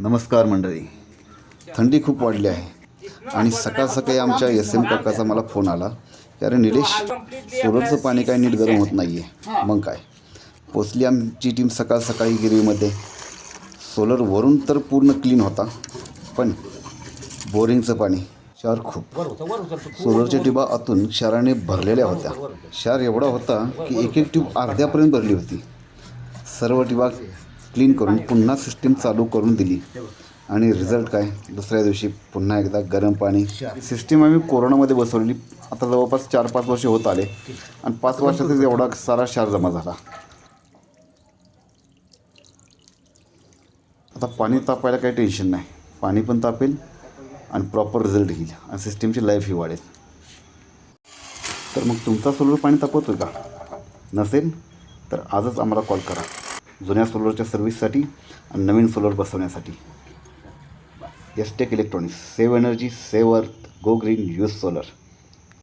नमस्कार मंडळी. थंडी खूप वाढली आहे आणि सकाळ सकाळी आमच्या SM काकाचा मला फोन आला की अरे निलेश, सोलरचं पाणी काय नीट गरम होत नाही आहे. मग काय, पोचली आमची टीम सकाळ सकाळी गिरवीमध्ये. सोलर वरून तर पूर्ण क्लीन होता, पण बोरिंगचं पाणी क्षार खूप. सोलरच्या टिबा आतून क्षाराने भरलेल्या होत्या. क्षार एवढा होता की एक एक ट्यूब अर्ध्यापर्यंत भरली होती. सर्व टिबा क्लीन करून पुन्हा सिस्टीम चालू करून दिली आणि रिझल्ट काय, दुसऱ्या दिवशी पुन्हा एकदा गरम पाणी. सिस्टीम आम्ही कोरोनामध्ये बसवलेली. आता जवळपास 4-5 वर्षे होत आले आणि 5 वर्षातच एवढा सारा क्षार जमा झाला. आता पाणी तापायला काही टेन्शन नाही. पाणी पण तापेल आणि प्रॉपर रिझल्ट येईल आणि सिस्टीमची लाईफही वाढेल. तर मग तुमचा सोलर पाणी तापवतो का? नसेल तर आजच आम्हाला कॉल करा, जुन्या सोलरच्या सर्व्हिससाठी आणि नवीन सोलर बसवण्यासाठी. एसटेक इलेक्ट्रॉनिक्स. सेव्ह एनर्जी, सेव्ह अर्थ, गो ग्रीन, यूज सोलर.